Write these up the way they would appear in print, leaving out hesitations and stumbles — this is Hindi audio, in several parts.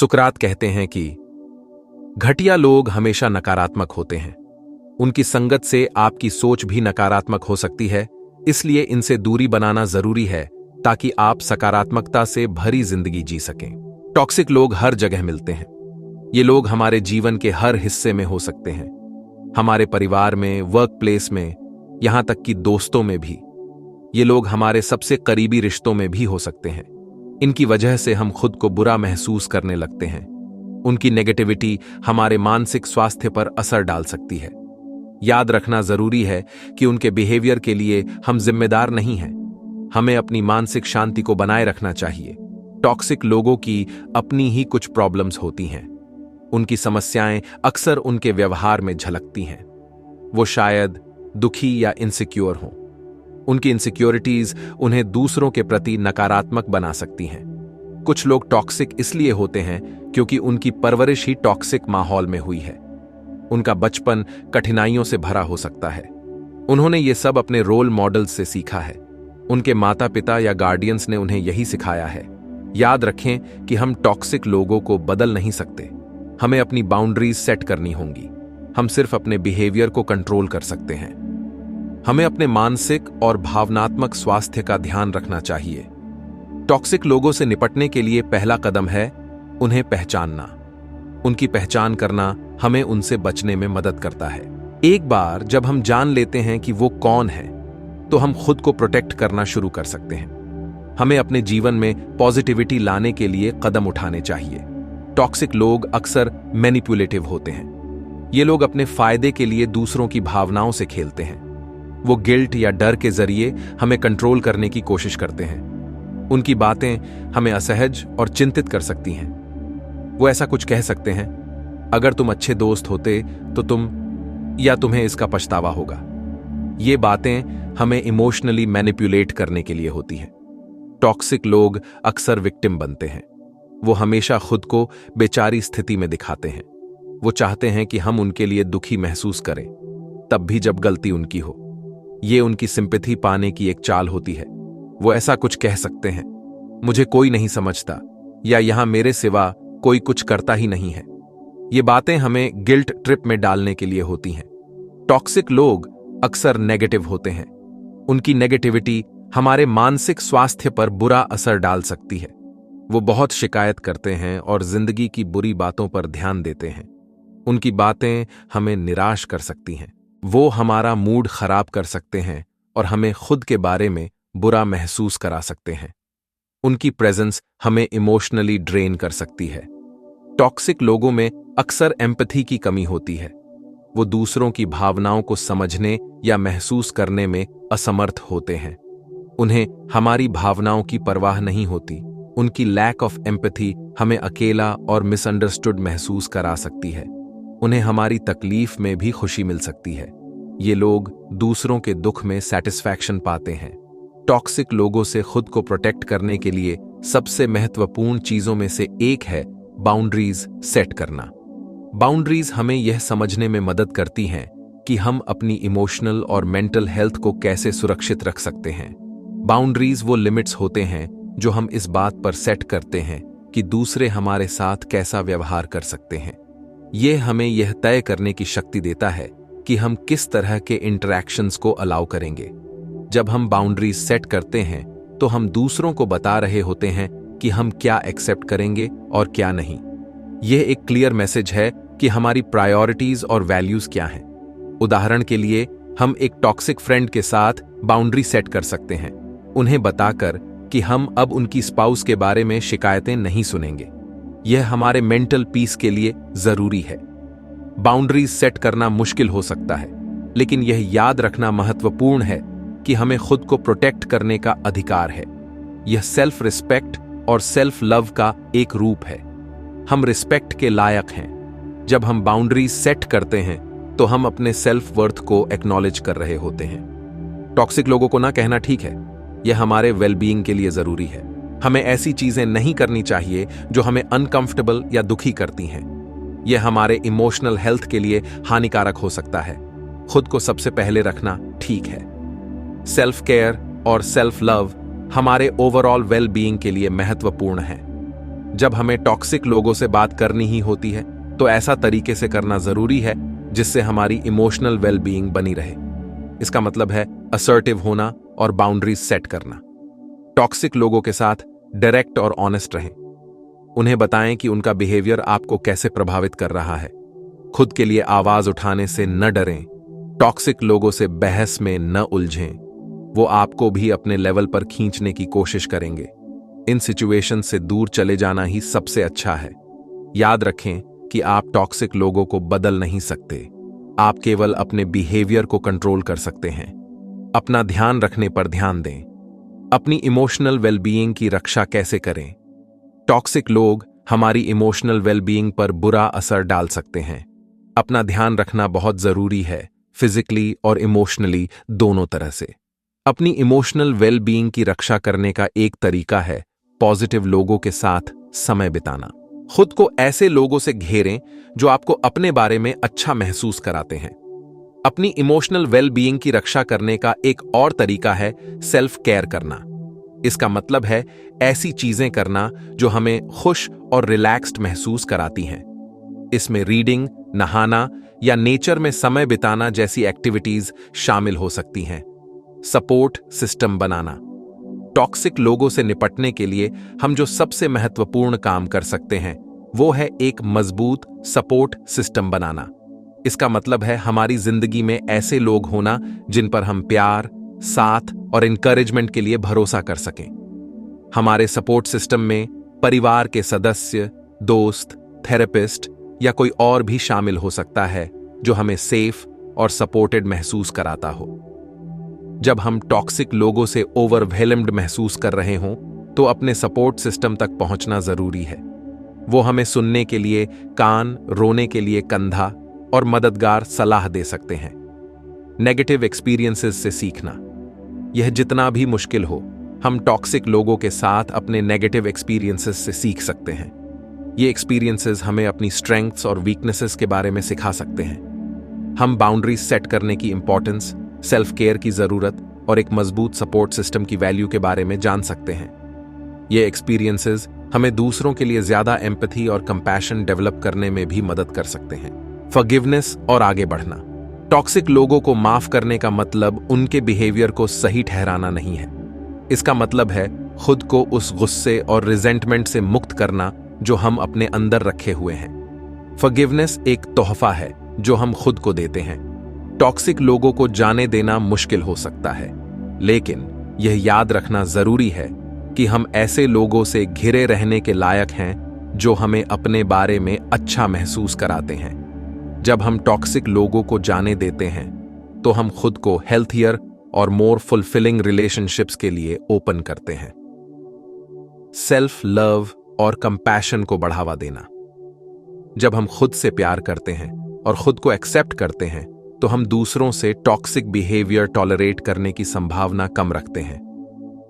सुकरात कहते हैं कि घटिया लोग हमेशा नकारात्मक होते हैं। उनकी संगत से आपकी सोच भी नकारात्मक हो सकती है, इसलिए इनसे दूरी बनाना जरूरी है ताकि आप सकारात्मकता से भरी जिंदगी जी सकें। टॉक्सिक लोग हर जगह मिलते हैं। ये लोग हमारे जीवन के हर हिस्से में हो सकते हैं, हमारे परिवार में, वर्क प्लेस में, यहां तक कि दोस्तों में भी। ये लोग हमारे सबसे करीबी रिश्तों में भी हो सकते हैं। इनकी वजह से हम खुद को बुरा महसूस करने लगते हैं। उनकी नेगेटिविटी हमारे मानसिक स्वास्थ्य पर असर डाल सकती है। याद रखना जरूरी है कि उनके बिहेवियर के लिए हम जिम्मेदार नहीं हैं। हमें अपनी मानसिक शांति को बनाए रखना चाहिए। टॉक्सिक लोगों की अपनी ही कुछ प्रॉब्लम्स होती हैं। उनकी समस्याएं अक्सर उनके व्यवहार में झलकती हैं। वो शायद दुखी या इनसिक्योर हों। उनकी इनसिक्योरिटीज उन्हें दूसरों के प्रति नकारात्मक बना सकती हैं। कुछ लोग टॉक्सिक इसलिए होते हैं क्योंकि उनकी परवरिश ही टॉक्सिक माहौल में हुई है। उनका बचपन कठिनाइयों से भरा हो सकता है। उन्होंने ये सब अपने रोल मॉडल्स से सीखा है। उनके माता पिता या गार्डियंस ने उन्हें यही सिखाया है। याद रखें कि हम टॉक्सिक लोगों को बदल नहीं सकते। हमें अपनी बाउंड्रीज सेट करनी होंगी। हम सिर्फ अपने बिहेवियर को कंट्रोल कर सकते हैं। हमें अपने मानसिक और भावनात्मक स्वास्थ्य का ध्यान रखना चाहिए। टॉक्सिक लोगों से निपटने के लिए पहला कदम है उन्हें पहचानना। उनकी पहचान करना हमें उनसे बचने में मदद करता है। एक बार जब हम जान लेते हैं कि वो कौन है, तो हम खुद को प्रोटेक्ट करना शुरू कर सकते हैं। हमें अपने जीवन में पॉजिटिविटी लाने के लिए कदम उठाने चाहिए। टॉक्सिक लोग अक्सर मैनिपुलेटिव होते हैं। ये लोग अपने फायदे के लिए दूसरों की भावनाओं से खेलते हैं। वो गिल्ट या डर के जरिए हमें कंट्रोल करने की कोशिश करते हैं। उनकी बातें हमें असहज और चिंतित कर सकती हैं। वो ऐसा कुछ कह सकते हैं, अगर तुम अच्छे दोस्त होते तो तुम्हें इसका पछतावा होगा। ये बातें हमें इमोशनली मैनिपुलेट करने के लिए होती हैं। टॉक्सिक लोग अक्सर विक्टिम बनते हैं। वो हमेशा खुद को बेचारी स्थिति में दिखाते हैं। वो चाहते हैं कि हम उनके लिए दुखी महसूस करें, तब भी जब गलती उनकी हो। ये उनकी सिंपैथी पाने की एक चाल होती है। वो ऐसा कुछ कह सकते हैं, मुझे कोई नहीं समझता, या यहां मेरे सिवा कोई कुछ करता ही नहीं है। ये बातें हमें गिल्ट ट्रिप में डालने के लिए होती हैं। टॉक्सिक लोग अक्सर नेगेटिव होते हैं। उनकी नेगेटिविटी हमारे मानसिक स्वास्थ्य पर बुरा असर डाल सकती है। वो बहुत शिकायत करते हैं और जिंदगी की बुरी बातों पर ध्यान देते हैं। उनकी बातें हमें निराश कर सकती हैं। वो हमारा मूड खराब कर सकते हैं और हमें खुद के बारे में बुरा महसूस करा सकते हैं। उनकी प्रेजेंस हमें इमोशनली ड्रेन कर सकती है। टॉक्सिक लोगों में अक्सर एम्पैथी की कमी होती है। वो दूसरों की भावनाओं को समझने या महसूस करने में असमर्थ होते हैं। उन्हें हमारी भावनाओं की परवाह नहीं होती। उनकी लैक ऑफ एम्पैथी हमें अकेला और मिसअंडरस्टूड महसूस करा सकती है। उन्हें हमारी तकलीफ में भी खुशी मिल सकती है। ये लोग दूसरों के दुख में सैटिस्फैक्शन पाते हैं। टॉक्सिक लोगों से खुद को प्रोटेक्ट करने के लिए सबसे महत्वपूर्ण चीजों में से एक है बाउंड्रीज सेट करना। बाउंड्रीज हमें यह समझने में मदद करती हैं कि हम अपनी इमोशनल और मेंटल हेल्थ को कैसे सुरक्षित रख सकते हैं। बाउंड्रीज वो लिमिट्स होते हैं जो हम इस बात पर सेट करते हैं कि दूसरे हमारे साथ कैसा व्यवहार कर सकते हैं। यह हमें यह तय करने की शक्ति देता है कि हम किस तरह के इंटरैक्शंस को अलाउ करेंगे। जब हम बाउंड्रीज सेट करते हैं तो हम दूसरों को बता रहे होते हैं कि हम क्या एक्सेप्ट करेंगे और क्या नहीं। यह एक क्लियर मैसेज है कि हमारी प्रायोरिटीज और वैल्यूज क्या हैं। उदाहरण के लिए, हम एक टॉक्सिक फ्रेंड के साथ बाउंड्री सेट कर सकते हैं, उन्हें बताकर कि हम अब उनकी स्पाउस के बारे में शिकायतें नहीं सुनेंगे। यह हमारे मेंटल पीस के लिए जरूरी है। बाउंड्रीज सेट करना मुश्किल हो सकता है, लेकिन यह याद रखना महत्वपूर्ण है कि हमें खुद को प्रोटेक्ट करने का अधिकार है। यह सेल्फ रिस्पेक्ट और सेल्फ लव का एक रूप है। हम रिस्पेक्ट के लायक हैं। जब हम बाउंड्रीज सेट करते हैं तो हम अपने सेल्फ वर्थ को एक्नॉलेज कर रहे होते हैं। टॉक्सिक लोगों को ना कहना ठीक है, यह हमारे वेलबीइंग के लिए जरूरी है। हमें ऐसी चीजें नहीं करनी चाहिए जो हमें अनकंफर्टेबल या दुखी करती हैं। यह हमारे इमोशनल हेल्थ के लिए हानिकारक हो सकता है। खुद को सबसे पहले रखना ठीक है। सेल्फ केयर और सेल्फ लव हमारे ओवरऑल वेल बीइंग के लिए महत्वपूर्ण है। जब हमें टॉक्सिक लोगों से बात करनी ही होती है तो ऐसा तरीके से करना जरूरी है जिससे हमारी इमोशनल वेलबीइंग बनी रहे। इसका मतलब है असर्टिव होना और बाउंड्रीज सेट करना। टॉक्सिक लोगों के साथ डायरेक्ट और ऑनेस्ट रहें। उन्हें बताएं कि उनका बिहेवियर आपको कैसे प्रभावित कर रहा है। खुद के लिए आवाज उठाने से न डरें। टॉक्सिक लोगों से बहस में न उलझें। वो आपको भी अपने लेवल पर खींचने की कोशिश करेंगे। इन सिचुएशन से दूर चले जाना ही सबसे अच्छा है। याद रखें कि आप टॉक्सिक लोगों को बदल नहीं सकते। आप केवल अपने बिहेवियर को कंट्रोल कर सकते हैं। अपना ध्यान रखने पर ध्यान दें। अपनी इमोशनल वेलबीइंग की रक्षा कैसे करें? टॉक्सिक लोग हमारी इमोशनल वेलबीइंग पर बुरा असर डाल सकते हैं। अपना ध्यान रखना बहुत जरूरी है, फिजिकली और इमोशनली दोनों तरह से। अपनी इमोशनल वेलबीइंग की रक्षा करने का एक तरीका है पॉजिटिव लोगों के साथ समय बिताना। खुद को ऐसे लोगों से घेरें जो आपको अपने बारे में अच्छा महसूस कराते हैं। अपनी इमोशनल वेलबीइंग की रक्षा करने का एक और तरीका है सेल्फ केयर करना। इसका मतलब है ऐसी चीजें करना जो हमें खुश और रिलैक्स्ड महसूस कराती हैं। इसमें रीडिंग, नहाना या नेचर में समय बिताना जैसी एक्टिविटीज शामिल हो सकती हैं। सपोर्ट सिस्टम बनाना। टॉक्सिक लोगों से निपटने के लिए हम जो सबसे महत्वपूर्ण काम कर सकते हैं वो है एक मजबूत सपोर्ट सिस्टम बनाना। इसका मतलब है हमारी जिंदगी में ऐसे लोग होना जिन पर हम प्यार, साथ और इंकरेजमेंट के लिए भरोसा कर सकें। हमारे सपोर्ट सिस्टम में परिवार के सदस्य, दोस्त, थेरेपिस्ट या कोई और भी शामिल हो सकता है जो हमें सेफ और सपोर्टेड महसूस कराता हो। जब हम टॉक्सिक लोगों से ओवरवेलम्ड महसूस कर रहे हों तो अपने सपोर्ट सिस्टम तक पहुंचना जरूरी है। वो हमें सुनने के लिए कान, रोने के लिए कंधा और मददगार सलाह दे सकते हैं। नेगेटिव एक्सपीरियंसेस से सीखना। यह जितना भी मुश्किल हो, हम टॉक्सिक लोगों के साथ अपने नेगेटिव एक्सपीरियंसेस से सीख सकते हैं। ये एक्सपीरियंसेस हमें अपनी स्ट्रेंथ्स और वीकनेसेस के बारे में सिखा सकते हैं। हम बाउंड्रीज सेट करने की इंपॉर्टेंस, सेल्फ केयर की जरूरत और एक मजबूत सपोर्ट सिस्टम की वैल्यू के बारे में जान सकते हैं। ये एक्सपीरियंसेस हमें दूसरों के लिए ज्यादा एम्पैथी और कंपैशन डेवलप करने में भी मदद कर सकते हैं। फॉरगिवनेस और आगे बढ़ना। टॉक्सिक लोगों को माफ करने का मतलब उनके बिहेवियर को सही ठहराना नहीं है। इसका मतलब है खुद को उस गुस्से और रिजेंटमेंट से मुक्त करना जो हम अपने अंदर रखे हुए हैं। फॉरगिवनेस एक तोहफा है जो हम खुद को देते हैं। टॉक्सिक लोगों को जाने देना मुश्किल हो सकता है, लेकिन यह याद रखना जरूरी है कि हम ऐसे लोगों से घिरे रहने के लायक हैं जो हमें अपने बारे में अच्छा महसूस कराते हैं। जब हम टॉक्सिक लोगों को जाने देते हैं तो हम खुद को हेल्थियर और मोर फुलफिलिंग रिलेशनशिप्स के लिए ओपन करते हैं। सेल्फ लव और कंपैशन को बढ़ावा देना। जब हम खुद से प्यार करते हैं और खुद को एक्सेप्ट करते हैं तो हम दूसरों से टॉक्सिक बिहेवियर टॉलरेट करने की संभावना कम रखते हैं।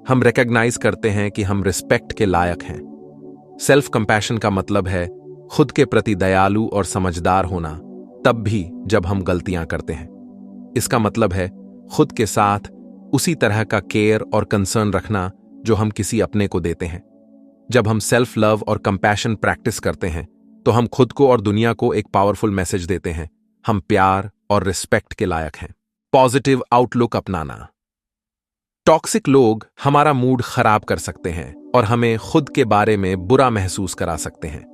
हम रिकॉग्नाइज करते हैं कि हम रिस्पेक्ट के लायक हैं। सेल्फ कंपैशन का मतलब है खुद के प्रति दयालु और समझदार होना, तब भी जब हम गलतियां करते हैं। इसका मतलब है खुद के साथ उसी तरह का केयर और कंसर्न रखना जो हम किसी अपने को देते हैं। जब हम सेल्फ लव और कंपैशन प्रैक्टिस करते हैं तो हम खुद को और दुनिया को एक पावरफुल मैसेज देते हैं, हम प्यार और रिस्पेक्ट के लायक हैं। पॉजिटिव आउटलुक अपनाना। टॉक्सिक लोग हमारा मूड खराब कर सकते हैं और हमें खुद के बारे में बुरा महसूस करा सकते हैं।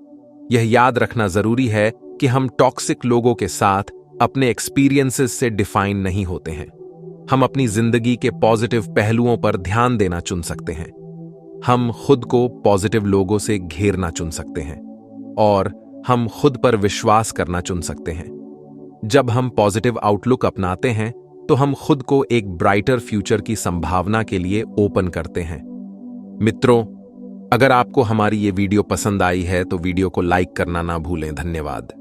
यह याद रखना जरूरी है कि हम टॉक्सिक लोगों के साथ अपने एक्सपीरियंसेस से डिफाइन नहीं होते हैं। हम अपनी जिंदगी के पॉजिटिव पहलुओं पर ध्यान देना चुन सकते हैं। हम खुद को पॉजिटिव लोगों से घेरना चुन सकते हैं और हम खुद पर विश्वास करना चुन सकते हैं। जब हम पॉजिटिव आउटलुक अपनाते हैं तो हम खुद को एक ब्राइटर फ्यूचर की संभावना के लिए ओपन करते हैं। मित्रों, अगर आपको हमारी ये वीडियो पसंद आई है तो वीडियो को लाइक करना ना भूलें। धन्यवाद।